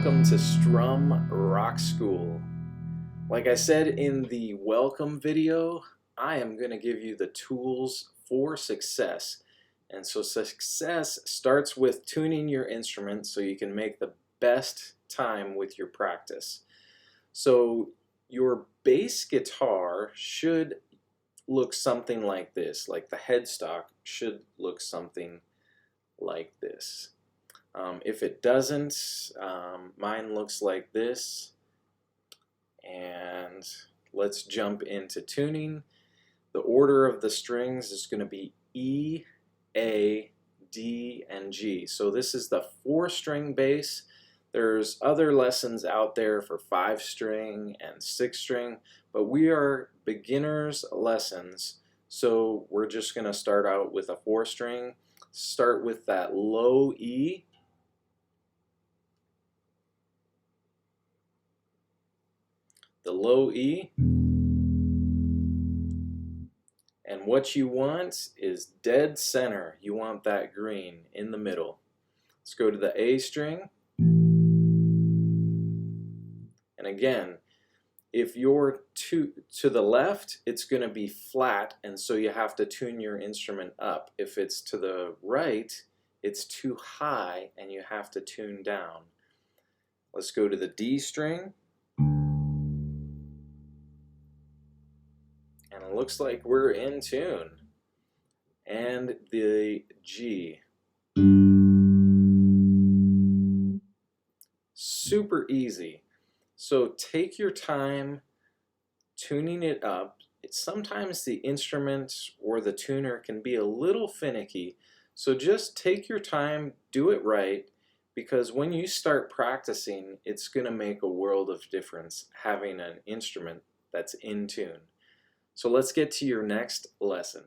welcome to Strum Rock School. Like I said in the welcome video, I am going to give you the tools for success. And so success starts with tuning your instrument so you can make the best time with your practice. So your bass guitar should look something like this, like the headstock should look something like this. If it doesn't, mine looks like this. And let's jump into tuning. The order of the strings is going to be E, A, D, and G. So this is the 4-string bass. There's other lessons out there for 5-string and 6-string, but we are beginners lessons, so we're just going to start out with a 4-string. Start with that low E. The low E, and what you want is dead center. You want that green in the middle. Let's go to the A string, and again, if you're to the left, it's going to be flat, and so you have to tune your instrument up. If it's to the right, it's too high and you have to tune down. Let's go to the D string. And it looks like we're in tune. And the G. Super easy. So take your time tuning it up. Sometimes the instrument or the tuner can be a little finicky. So just take your time, do it right, because when you start practicing, it's going to make a world of difference having an instrument that's in tune. So let's get to your next lesson.